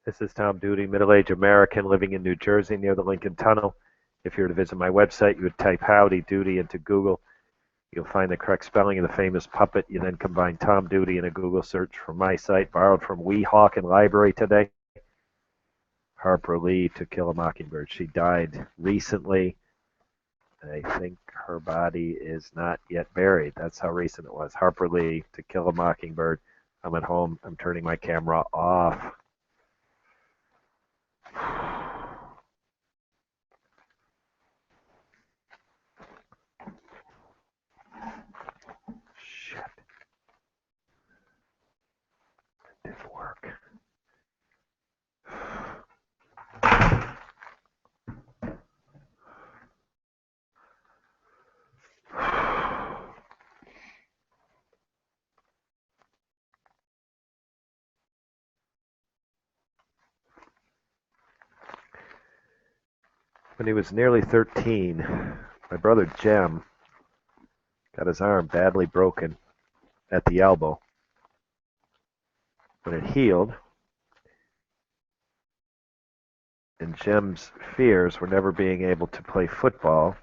This is Tom Duty, middle-aged American living in New Jersey near the Lincoln Tunnel. If you were to visit my website, you would type Howdy Doody into Google. You'll find the correct spelling of the famous puppet. You then combine Tom Duty in a Google search from my site, borrowed from Weehawken Library today. Harper Lee, To Kill a Mockingbird. She died recently. I think her body is not yet buried. That's how recent it was. Harper Lee, To Kill a Mockingbird. I'm at home. I'm turning my camera off. Shit. It didn't work. When he was nearly 13, my brother Jem got his arm badly broken at the elbow. When it healed, and Jem's fears were never being able to play football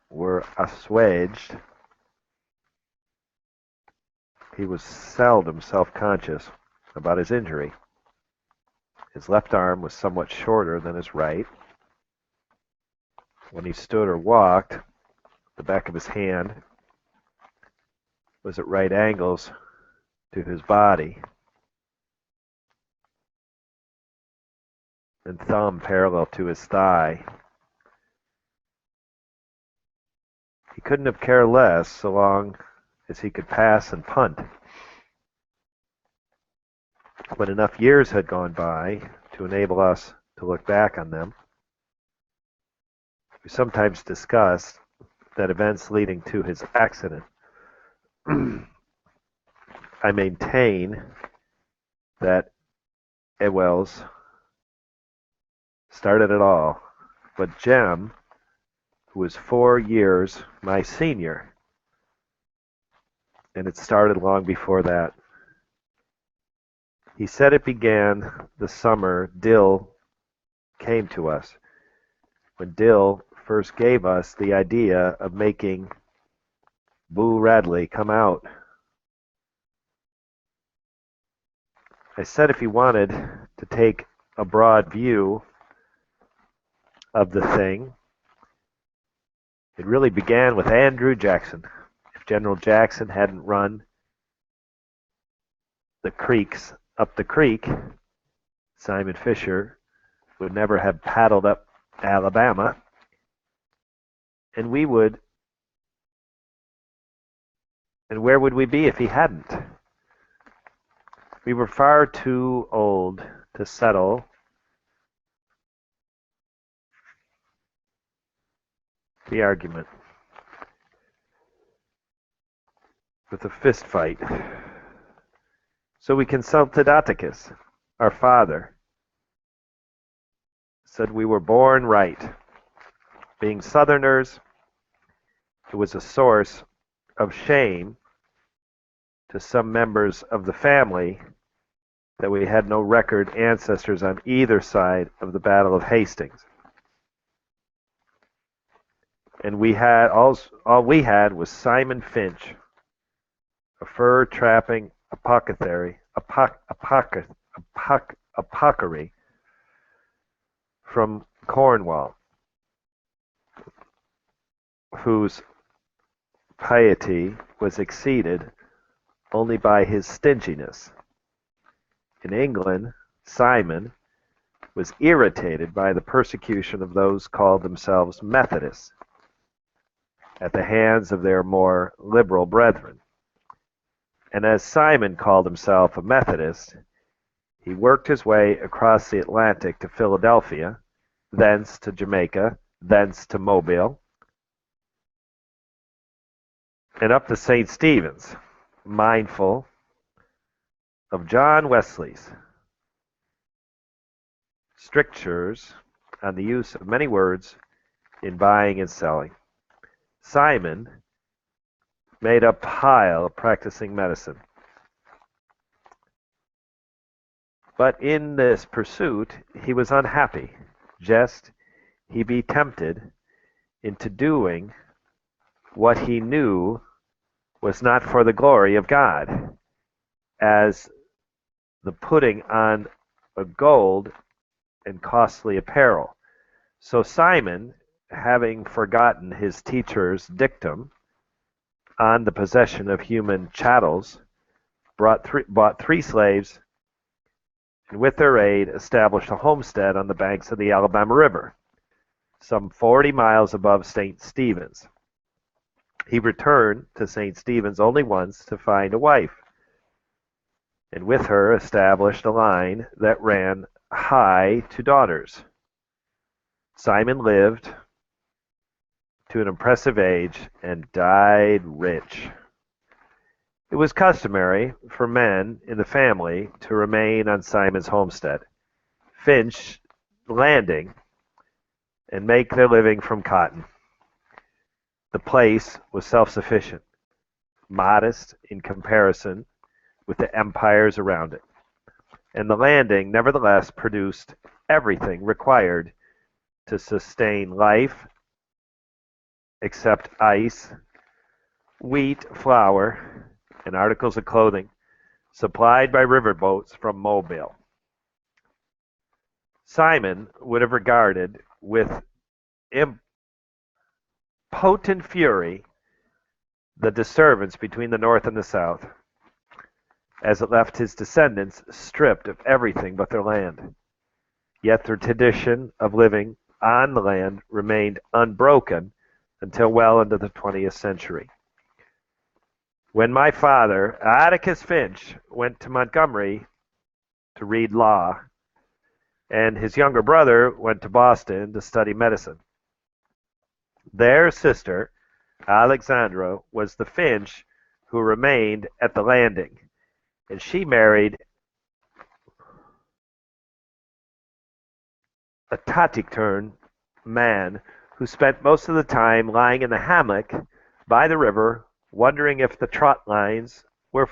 were assuaged, he was seldom self-conscious about his injury. His left arm was somewhat shorter than his right. When he stood or walked, the back of his hand was at right angles to his body, and thumb parallel to his thigh. He couldn't have cared less so long as he could pass and punt. When enough years had gone by to enable us to look back on them, we sometimes discussed that events leading to his accident. I maintain that Ewells started it all, but Jem, who was 4 years my senior, and it started long before that. He said it began the summer Dill came to us, when Dill first gave us the idea of making Boo Radley come out. I said if he wanted to take a broad view of the thing, it really began with Andrew Jackson. If General Jackson hadn't run the creeks up the creek, Simon Fisher would never have paddled up Alabama, and where would we be if he hadn't? We were far too old to settle the argument with a fist fight. So we consulted Atticus, our father. Said we were born right. Being Southerners, it was a source of shame to some members of the family that we had no record ancestors on either side of the Battle of Hastings. And we had all we had was Simon Finch, a fur trapping apothecary from Cornwall, whose piety was exceeded only by his stinginess. In England, Simon was irritated by the persecution of those called themselves Methodists at the hands of their more liberal brethren. And as Simon called himself a Methodist, he worked his way across the Atlantic to Philadelphia, thence to Jamaica, thence to Mobile, and up to St. Stephen's, mindful of John Wesley's strictures on the use of many words in buying and selling. Simon made a pile of practicing medicine. But in this pursuit he was unhappy, lest he be tempted into doing what he knew was not for the glory of God, as the putting on of gold and costly apparel. So Simon, having forgotten his teacher's dictum on the possession of human chattels, bought three slaves, and with their aid established a homestead on the banks of the Alabama River, some 40 miles above St. Stephen's. He returned to St. Stephen's only once to find a wife, and with her established a line that ran high to daughters. Simon lived to an impressive age and died rich. It was customary for men in the family to remain on Simon's homestead, Finch Landing, and make their living from cotton. The place was self-sufficient, modest in comparison with the empires around it, and the landing nevertheless produced everything required to sustain life except ice, wheat, flour, and articles of clothing supplied by riverboats from Mobile. Simon would have regarded with impotent fury the disturbance between the North and the South, as it left his descendants stripped of everything but their land. Yet their tradition of living on the land remained unbroken until well into the 20th century. When my father, Atticus Finch, went to Montgomery to read law, and his younger brother went to Boston to study medicine, their sister, Alexandra, was the Finch who remained at the landing, and she married a taciturn man who spent most of the time lying in the hammock by the river, wondering if the trout lines were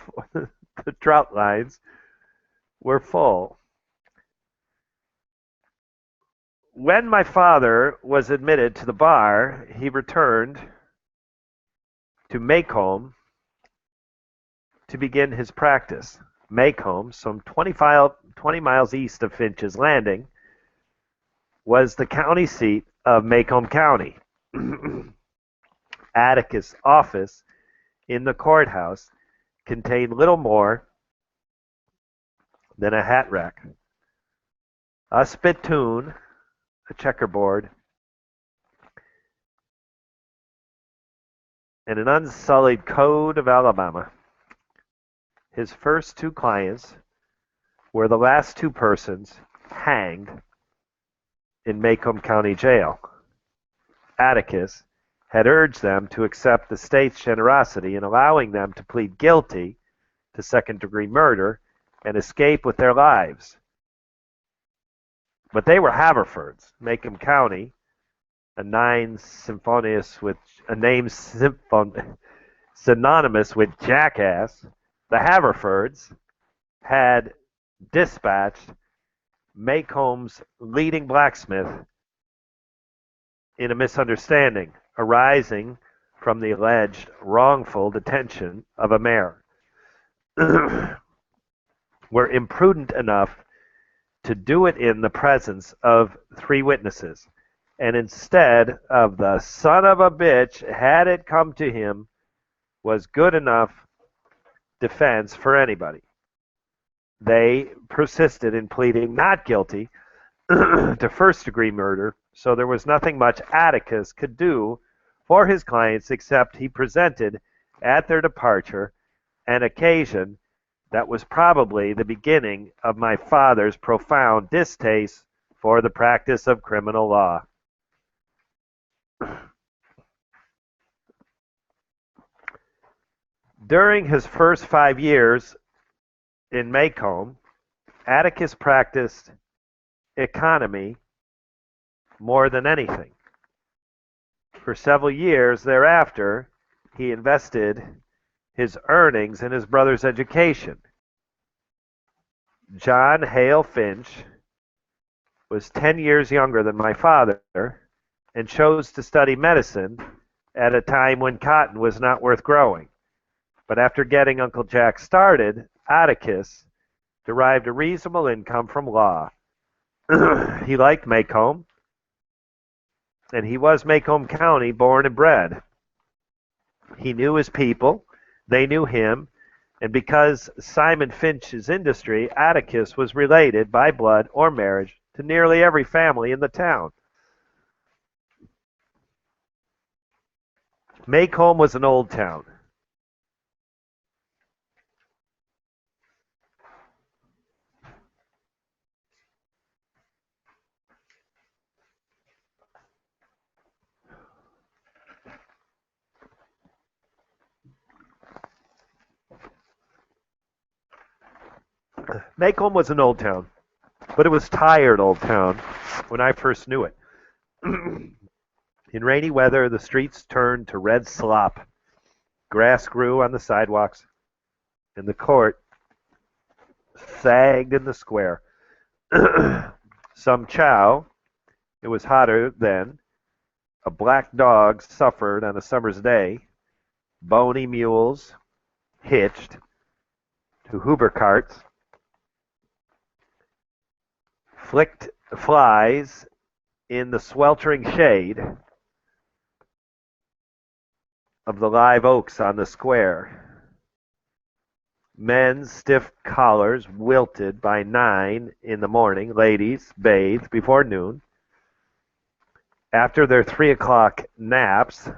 full. When my father was admitted to the bar, he returned to Macomb to begin his practice. Macomb, some 20 miles east of Finch's Landing, was the county seat of Macomb County. Atticus' office in the courthouse contained little more than a hat rack, a spittoon, a checkerboard, and an unsullied code of Alabama. His first two clients were the last two persons hanged in Macomb County Jail. Atticus had urged them to accept the state's generosity in allowing them to plead guilty to second-degree murder and escape with their lives. But they were Haverfords. Macomb County, a name synonymous with jackass, the Haverfords had dispatched Macomb's leading blacksmith in a misunderstanding arising from the alleged wrongful detention of a mare, were imprudent enough to do it in the presence of three witnesses, and instead of the son of a bitch had it come to him was good enough defense for anybody. They persisted in pleading not guilty to first-degree murder, so there was nothing much Atticus could do for his clients except he presented at their departure an occasion that was probably the beginning of my father's profound distaste for the practice of criminal law. During his first 5 years in Macomb, Atticus practiced economy more than anything. For several years thereafter, he invested his earnings in his brother's education. John Hale Finch was 10 years younger than my father and chose to study medicine at a time when cotton was not worth growing. But after getting Uncle Jack started, Atticus derived a reasonable income from law. He liked Macomb, and he was Macomb County born and bred. He knew his people, they knew him, and because Simon Finch's industry, Atticus was related by blood or marriage to nearly every family in the town. Macomb was an old town. Macomb was an old town, but it was tired old town when I first knew it. In rainy weather, the streets turned to red slop. Grass grew on the sidewalks, and the court sagged in the square. Some chow, it was hotter then. A black dog suffered on a summer's day. Bony mules hitched to Hoover carts flicked flies in the sweltering shade of the live oaks on the square. Men's stiff collars wilted by 9 in the morning. Ladies bathed before noon. After their 3 o'clock naps,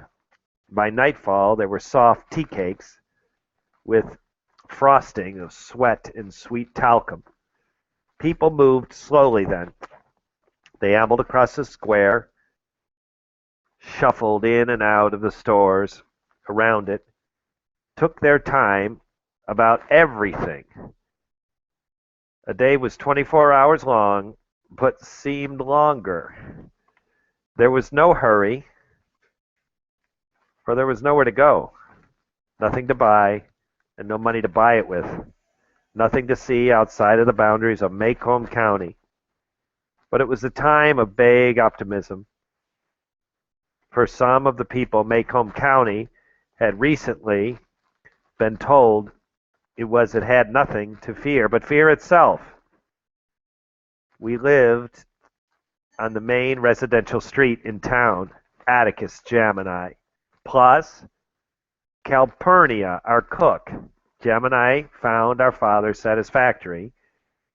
by nightfall there were soft tea cakes with frosting of sweat and sweet talcum. People moved slowly then. They ambled across the square, shuffled in and out of the stores around it, took their time about everything. A day was 24 hours long, but seemed longer. There was no hurry, for there was nowhere to go. Nothing to buy, and no money to buy it with. Nothing to see outside of the boundaries of Macomb County. But it was a time of vague optimism. For some of the people, Macomb County had recently been told it had nothing to fear but fear itself. We lived on the main residential street in town, Atticus, Jem, and I. Plus, Calpurnia, our cook. Jem and I found our father satisfactory.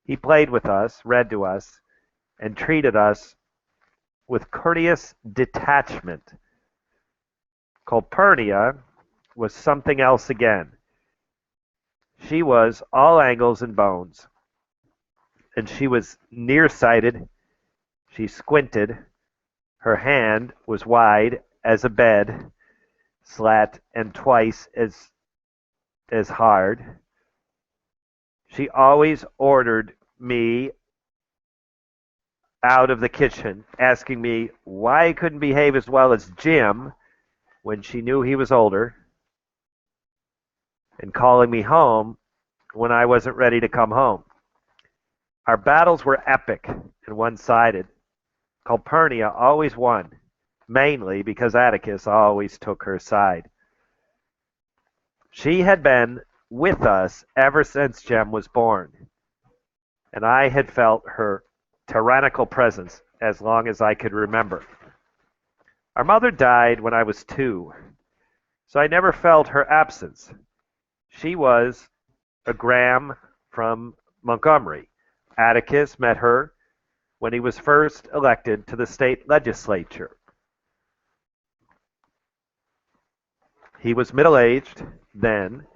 He played with us, read to us, and treated us with courteous detachment. Calpurnia was something else again. She was all angles and bones, and she was nearsighted. She squinted. Her hand was wide as a bed slat and twice as hard. She always ordered me out of the kitchen, asking me why I couldn't behave as well as Jim when she knew he was older, and calling me home when I wasn't ready to come home. Our battles were epic and one-sided. Calpurnia always won, mainly because Atticus always took her side. She had been with us ever since Jem was born, and I had felt her tyrannical presence as long as I could remember. Our mother died when I was 2, so I never felt her absence. She was a Graham from Montgomery. Atticus met her when he was first elected to the state legislature. He was middle-aged then.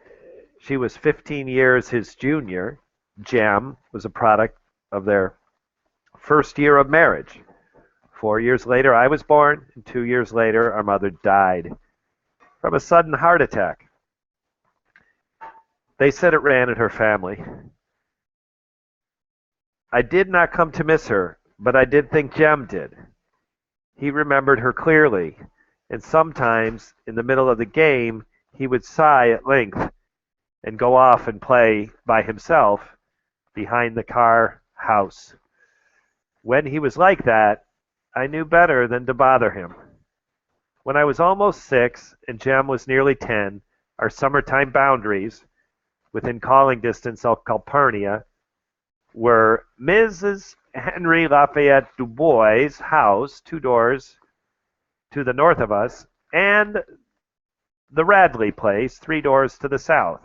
She was 15 years his junior. Jem was a product of their first year of marriage. 4 years later, I was born, and 2 years later, our mother died from a sudden heart attack. They said it ran in her family. I did not come to miss her, but I did think Jem did. He remembered her clearly, and sometimes in the middle of the game, he would sigh at length and go off and play by himself behind the car house. When he was like that, I knew better than to bother him. When I was almost 6 and Jem was nearly 10, our summertime boundaries, within calling distance of Calpurnia, were Mrs. Henry Lafayette Du Bois' house, 2 doors to the north of us, and the Radley place, 3 doors to the south.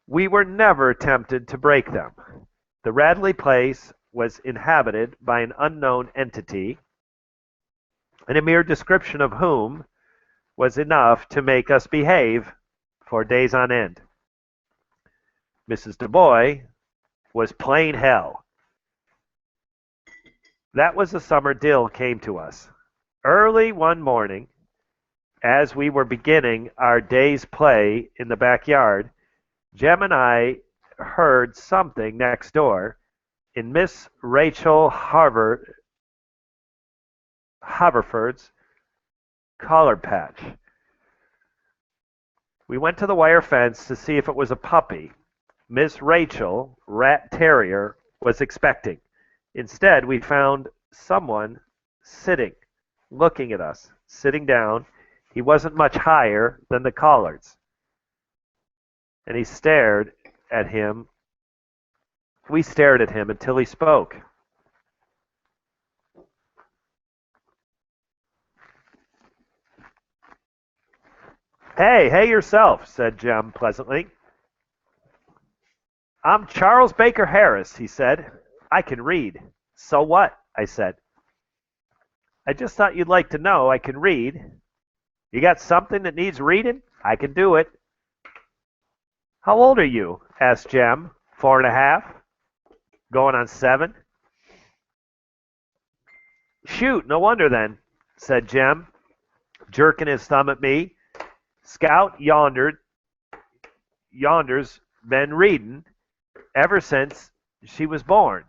We were never tempted to break them. The Radley place was inhabited by an unknown entity, and a mere description of whom was enough to make us behave for days on end. Mrs. Du Bois was plain hell. That was the summer Dill came to us. Early one morning, as we were beginning our day's play in the backyard, Jem and I heard something next door in Miss Rachel Haverford's collar patch. We went to the wire fence to see if it was a puppy Miss Rachel, rat terrier, was expecting. Instead, we found someone sitting, looking at us, sitting down. He wasn't much higher than the collards. And he stared at him. We stared at him until he spoke. Hey yourself, said Jem pleasantly. I'm Charles Baker Harris, he said. I can read. So what? I said. I just thought you'd like to know I can read. You got something that needs reading? I can do it. How old are you? Asked Jem. 4.5? Going on 7? Shoot, no wonder then, said Jem, jerking his thumb at me. Scout yonder's been reading ever since she was born,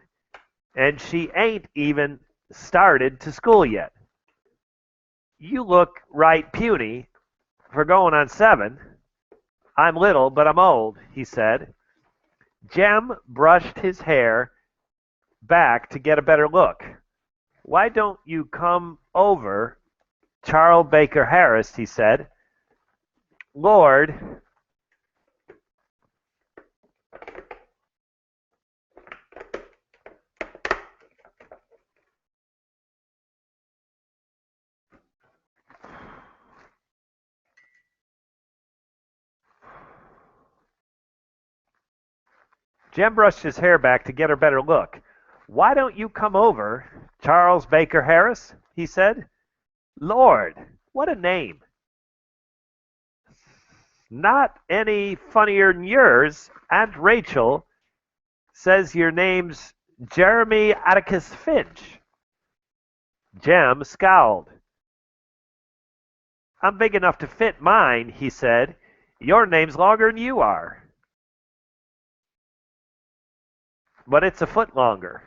and she ain't even started to school yet. You look right puny for going on 7. I'm little, but I'm old, he said. Jem brushed his hair back to get a better look. Why don't you come over, Charles Baker Harris, he said. Lord, Jem brushed his hair back to get a better look. Why don't you come over, Charles Baker Harris, he said. Lord, what a name. Not any funnier than yours. Aunt Rachel says your name's Jeremy Atticus Finch. Jem scowled. I'm big enough to fit mine, he said. Your name's longer than you are. But it's a foot longer.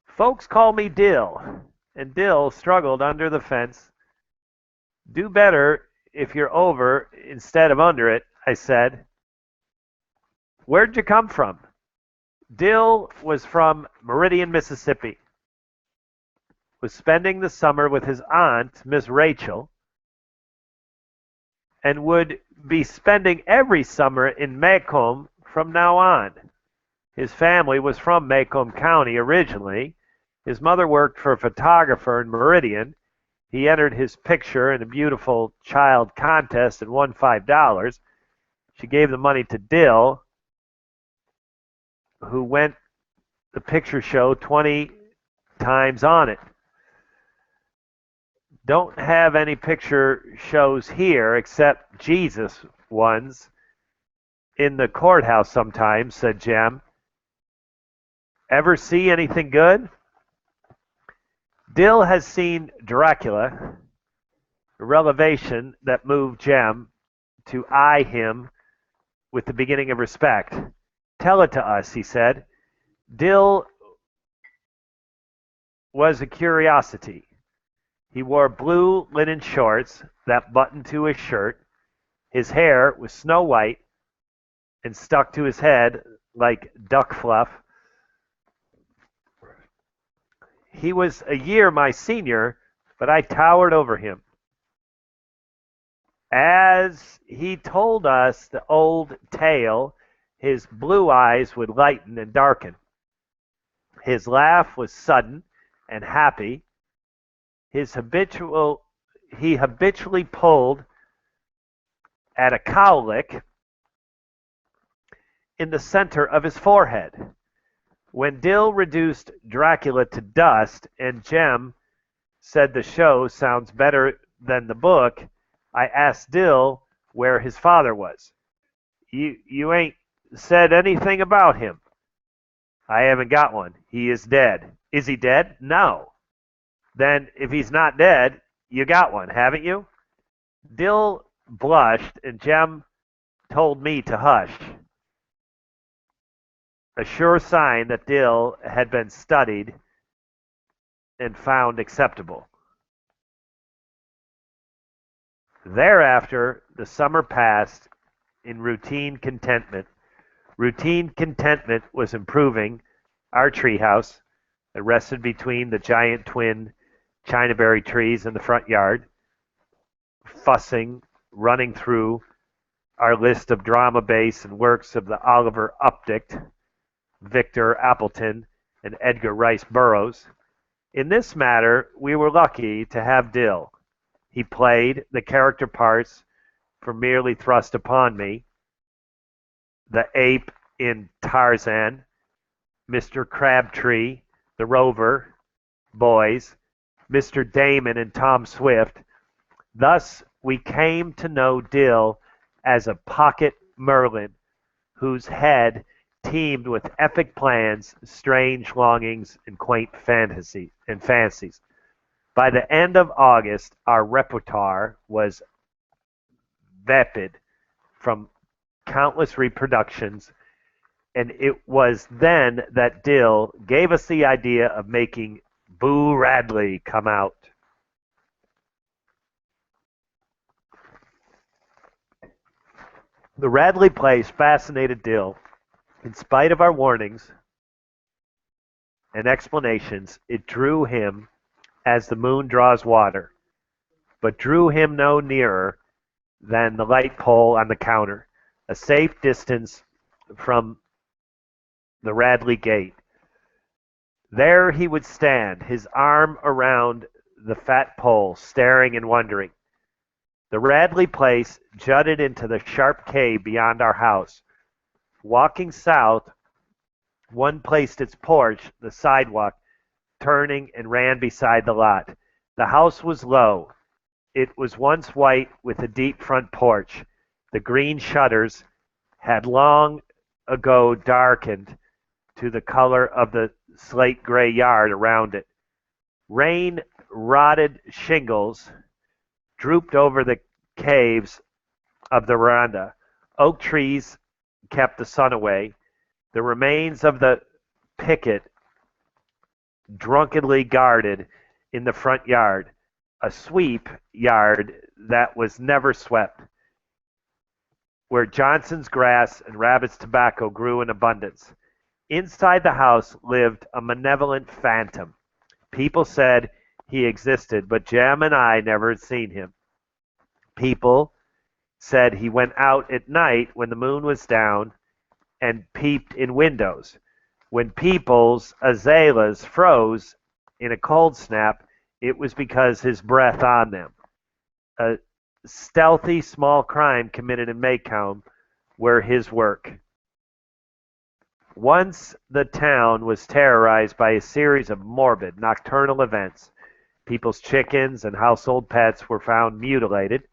Folks call me Dill, and Dill struggled under the fence. Do better if you're over instead of under it, I said. Where'd you come from? Dill was from Meridian, Mississippi. Was spending the summer with his aunt, Miss Rachel, and would be spending every summer in Macomb from now on. His family was from Macomb County originally. His mother worked for a photographer in Meridian. He entered his picture in a beautiful child contest and won $5. She gave the money to Dill, who went the picture show 20 times on it. Don't have any picture shows here except Jesus ones in the courthouse sometimes, said Jem. Ever see anything good? Dill has seen Dracula, a revelation that moved Jem to eye him with the beginning of respect. Tell it to us, he said. Dill was a curiosity. He wore blue linen shorts that buttoned to his shirt. His hair was snow white, and stuck to his head like duck fluff. He was a year my senior, but I towered over him. As he told us the old tale, his blue eyes would lighten and darken. His laugh was sudden and happy. He habitually pulled at a cowlick in the center of his forehead. When Dill reduced Dracula to dust and Jem said the show sounds better than the book, I asked Dill where his father was. You ain't said anything about him. I haven't got one. He is dead. Is he dead? No. Then if he's not dead, you got one, haven't you? Dill blushed and Jem told me to hush. A sure sign that Dill had been studied and found acceptable. Thereafter, the summer passed in routine contentment. Routine contentment was improving our treehouse that rested between the giant twin chinaberry trees in the front yard, fussing, running through our list of drama base and works of the Oliver Updike, Victor Appleton, and Edgar Rice Burroughs. In this matter, we were lucky to have Dill. He played the character parts for merely thrust upon me. The ape in Tarzan, Mr. Crabtree, the Rover boys, Mr. Damon and Tom Swift. Thus we came to know Dill as a pocket Merlin, whose head teemed with epic plans, strange longings, and quaint fancies. By the end of August, our repertoire was vapid from countless reproductions, and it was then that Dill gave us the idea of making Boo Radley come out. The Radley place fascinated Dill. In spite of our warnings and explanations, it drew him as the moon draws water, but drew him no nearer than the light pole on the counter, a safe distance from the Radley gate. There he would stand, his arm around the fat pole, staring and wondering. The Radley place jutted into the sharp cave beyond our house. Walking south, one placed its porch, the sidewalk, turning and ran beside the lot. The house was low. It was once white with a deep front porch. The green shutters had long ago darkened to the color of the slate gray yard around it. Rain-rotted shingles drooped over the caves of the veranda. Oak trees kept the sun away. The remains of the picket drunkenly guarded in the front yard, a sweep yard that was never swept, where Johnson's grass and Rabbit's tobacco grew in abundance. Inside the house lived a malevolent phantom. People said he existed, but Jem and I never had seen him. People said he went out at night when the moon was down and peeped in windows. When people's azaleas froze in a cold snap, it was because his breath on them. A stealthy small crime committed in Maycomb were his work. Once the town was terrorized by a series of morbid nocturnal events. People's chickens and household pets were found mutilated.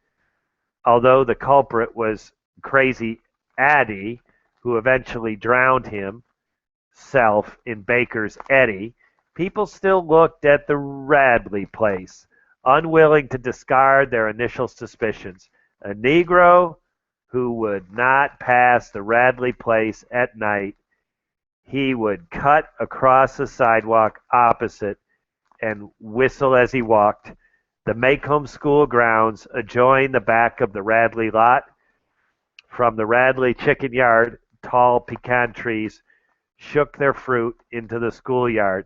Although the culprit was Crazy Addie, who eventually drowned himself in Baker's Eddy, people still looked at the Radley place, unwilling to discard their initial suspicions. A Negro who would not pass the Radley place at night. He would cut across the sidewalk opposite and whistle as he walked. The Maycomb School grounds adjoin the back of the Radley lot. From the Radley chicken yard, tall pecan trees shook their fruit into the schoolyard,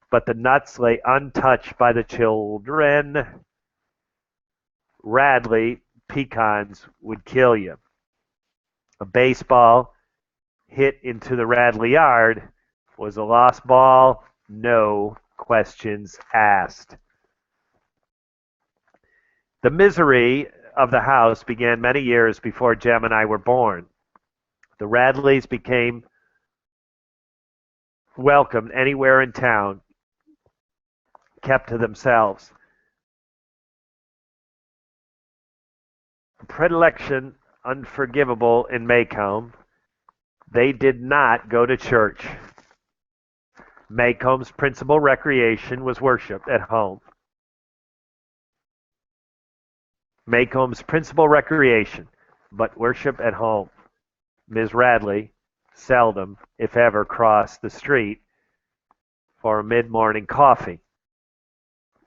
but the nuts lay untouched by the children. Radley pecans would kill you. A baseball hit into the Radley yard was a lost ball, no questions asked. The misery of the house began many years before Jem and I were born. The Radleys became welcomed anywhere in town, kept to themselves. Predilection unforgivable in Maycomb. They did not go to church. Maycomb's principal recreation was worship at home. Maycomb's principal recreation, but worship at home. Ms. Radley seldom, if ever, crossed the street for a mid-morning coffee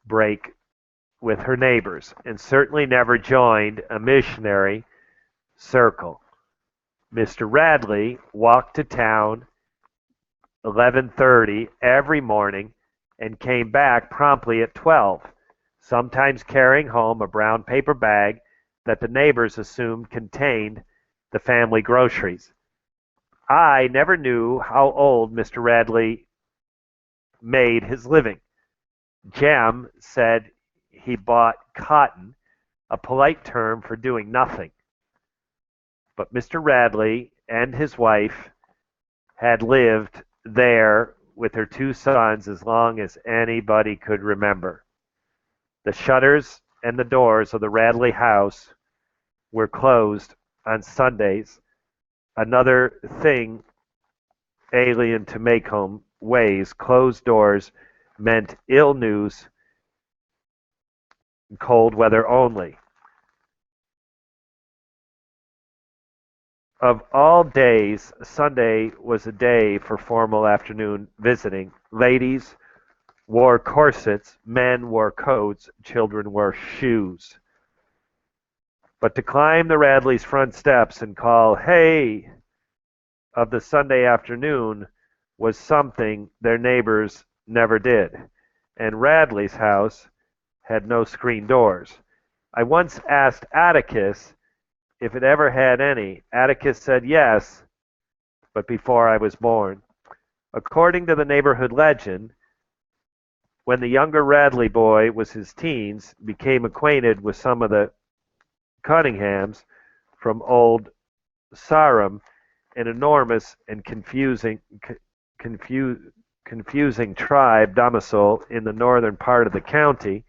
break with her neighbors, and certainly never joined a missionary circle. Mr. Radley walked to town 11:30 every morning and came back promptly at 12, sometimes carrying home a brown paper bag that the neighbors assumed contained the family groceries. I never knew how old Mr. Radley made his living. Jem said he bought cotton, a polite term for doing nothing. But Mr. Radley and his wife had lived there with their two sons as long as anybody could remember. The shutters and the doors of the Radley house were closed on Sundays, another thing alien to Maycomb ways. Closed doors meant ill news, cold weather only. Of all days, Sunday was a day for formal afternoon visiting. Ladies wore corsets, men wore coats, children wore shoes. But to climb the Radleys' front steps and call, "Hey!" of the Sunday afternoon was something their neighbors never did, and Radley's house had no screen doors. I once asked Atticus if it ever had any. Atticus said yes, but before I was born. According to the neighborhood legend, when the younger Radley boy was his teens, became acquainted with some of the Cunninghams from Old Sarum, an enormous and confusing tribe domicile in the northern part of the county,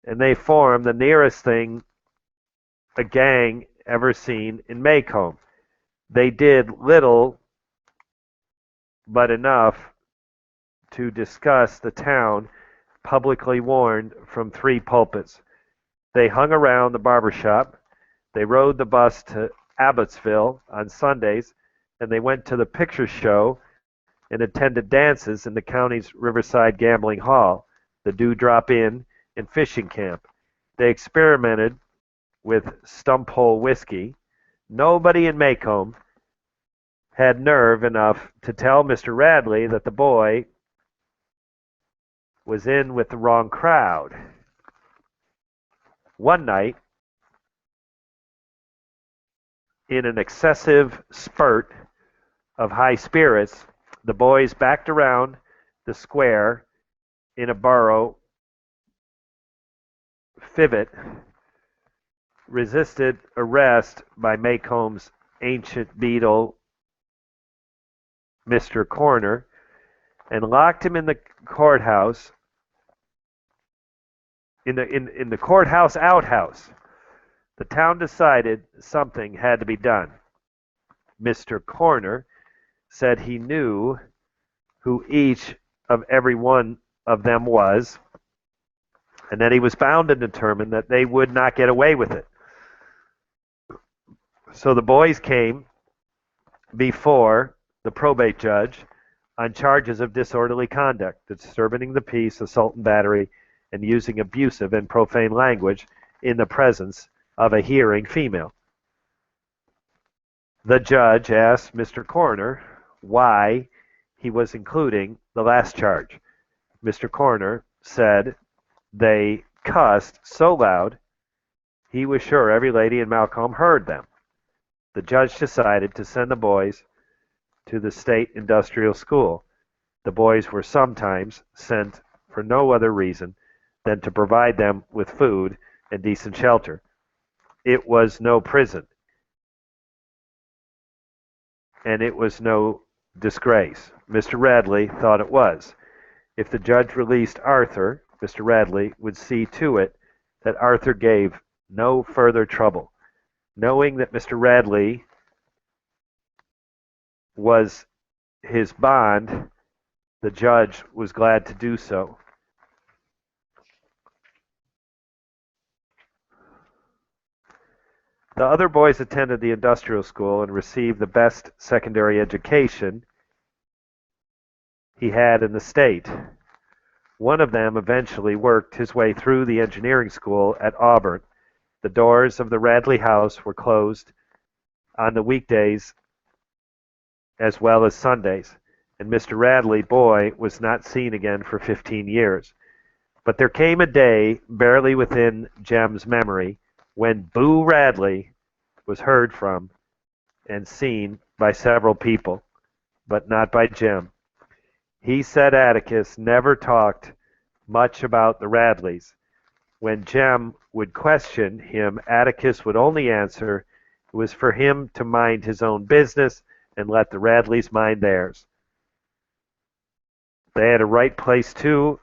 and they formed the nearest thing a gang ever seen in Maycomb. They did little but enough to discuss the town, publicly warned from 3 pulpits. They hung around the barber shop, they rode the bus to Abbotsville on Sundays, and they went to the picture show and attended dances in the county's Riverside Gambling Hall, the Dewdrop Inn, and fishing camp. They experimented with stump-hole whiskey. Nobody in Maycomb had nerve enough to tell Mr. Radley that the boy was in with the wrong crowd. One night, in an excessive spurt of high spirits, the boys backed around the square in a burro Fivet, resisted arrest by Maycomb's ancient beadle, Mr. Corner, and locked him in the courthouse, in the courthouse outhouse. The town decided something had to be done. Mr. Corner said he knew who each of every one of them was, and that he was bound and determined that they would not get away with it. So the boys came before the probate judge on charges of disorderly conduct, disturbing the peace, assault and battery, and using abusive and profane language in the presence of a hearing female. The judge asked Mr. Coroner why he was including the last charge. Mr. Coroner said they cussed so loud he was sure every lady in Malcolm heard them. The judge decided to send the boys to the state industrial school. The boys were sometimes sent for no other reason than to provide them with food and decent shelter. It was no prison, and it was no disgrace. Mr. Radley thought it was. If the judge released Arthur, Mr. Radley would see to it that Arthur gave no further trouble. Knowing that Mr. Radley was his bond, the judge was glad to do so. The other boys attended the industrial school and received the best secondary education he had in the state. One of them eventually worked his way through the engineering school at Auburn. The doors of the Radley house were closed on the weekdays as well as Sundays, and Mr. Radley, boy, was not seen again for 15 years. But there came a day, barely within Jem's memory, when Boo Radley was heard from and seen by several people, but not by Jem. He said Atticus never talked much about the Radleys. When Jem would question him, Atticus would only answer it was for him to mind his own business and let the Radleys mind theirs. They had a right place too,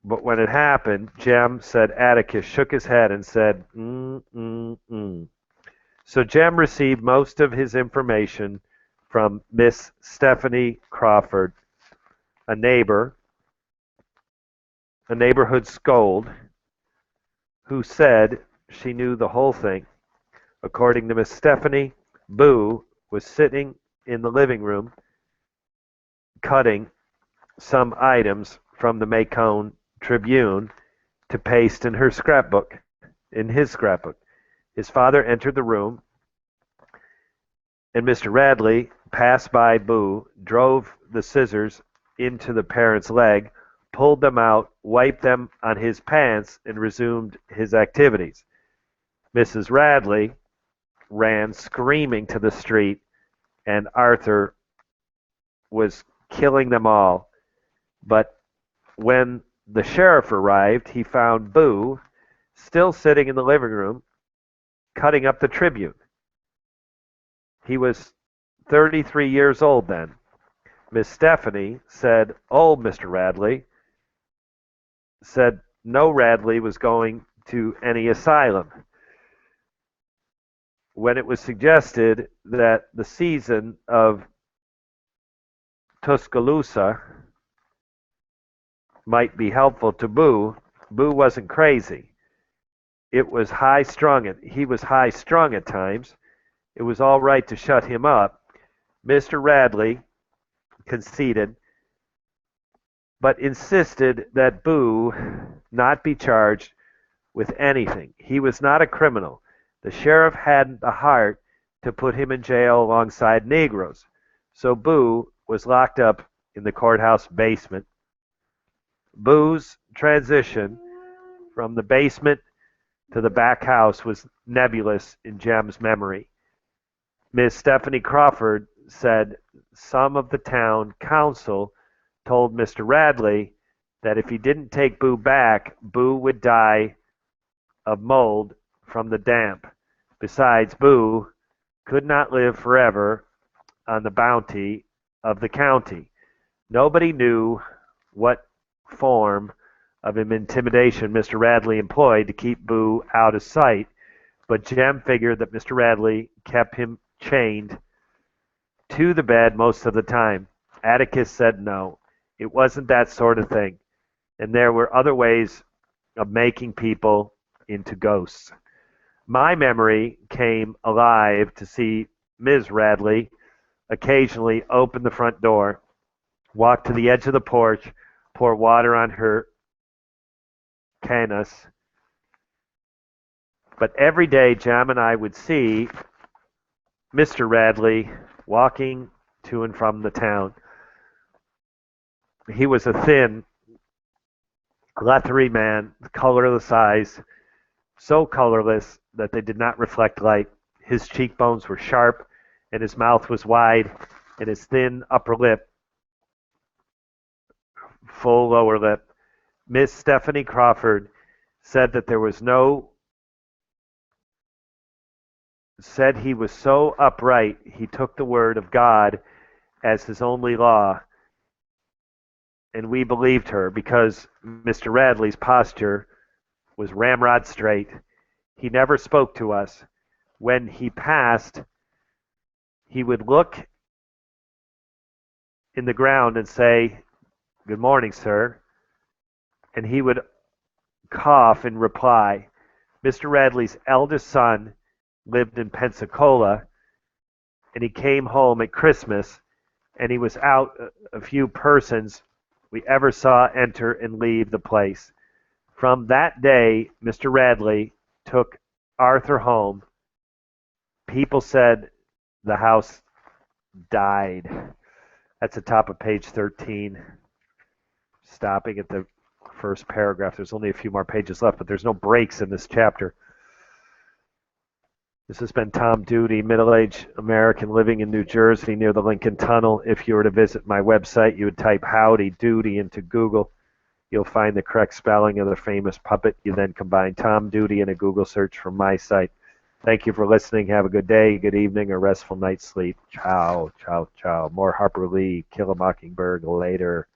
but when it happened, Jem said Atticus shook his head and said, So Jem received most of his information from Miss Stephanie Crawford, a neighborhood scold, who said she knew the whole thing. According to Miss Stephanie, Boo was sitting in the living room cutting some items from the Macon Tribune to paste in his scrapbook. His father entered the room, and Mr. Radley passed by Boo, drove the scissors into the parent's leg, pulled them out, wiped them on his pants, and resumed his activities. Mrs. Radley ran screaming to the street, and Arthur was killing them all. But when the sheriff arrived, he found Boo still sitting in the living room, cutting up the Tribune. He was 33 years old then. Miss Stephanie said, old Mr. Radley said no Radley was going to any asylum. When it was suggested that the season of Tuscaloosa might be helpful to Boo, Boo wasn't crazy. He was high strung at times. It was all right to shut him up. Mr. Radley conceded, but insisted that Boo not be charged with anything. He was not a criminal. The sheriff hadn't the heart to put him in jail alongside Negroes. So Boo was locked up in the courthouse basement. Boo's transition from the basement to the back house was nebulous in Jem's memory. Miss Stephanie Crawford said some of the town council told Mr. Radley that if he didn't take Boo back, Boo would die of mold from the damp. Besides, Boo could not live forever on the bounty of the county. Nobody knew what form of intimidation Mr. Radley employed to keep Boo out of sight, but Jem figured that Mr. Radley kept him chained to the bed most of the time. Atticus said no, it wasn't that sort of thing, and there were other ways of making people into ghosts. My memory came alive to see Ms. Radley occasionally open the front door, walk to the edge of the porch, pour water on her canus. But every day, Jam and I would see Mr. Radley walking to and from the town. He was a thin, leathery man, colorless eyes, so colorless that they did not reflect light. His cheekbones were sharp, and his mouth was wide, and his thin upper lip, full lower lip. Miss Stephanie Crawford said that there was no said he was so upright he took the word of God as his only law, and we believed her because Mr. Radley's posture was ramrod straight. He never spoke to us. When he passed, he would look in the ground and say, "Good morning, sir," and he would cough in reply. Mr. Radley's eldest son lived in Pensacola, and he came home at Christmas, and he was out a few persons we ever saw enter and leave the place. From that day, Mr. Radley took Arthur home. People said the house died. That's the top of page 13. Stopping at the first paragraph. There's only a few more pages left, but there's no breaks in this chapter. This has been Tom Duty, middle-aged American living in New Jersey near the Lincoln Tunnel. If you were to visit my website, you would type Howdy Doody into Google. You'll find the correct spelling of the famous puppet. You then combine Tom Duty in a Google search from my site. Thank you for listening. Have a good day, good evening, or restful night's sleep. Ciao, ciao, ciao. More Harper Lee, Kill a Mockingbird later.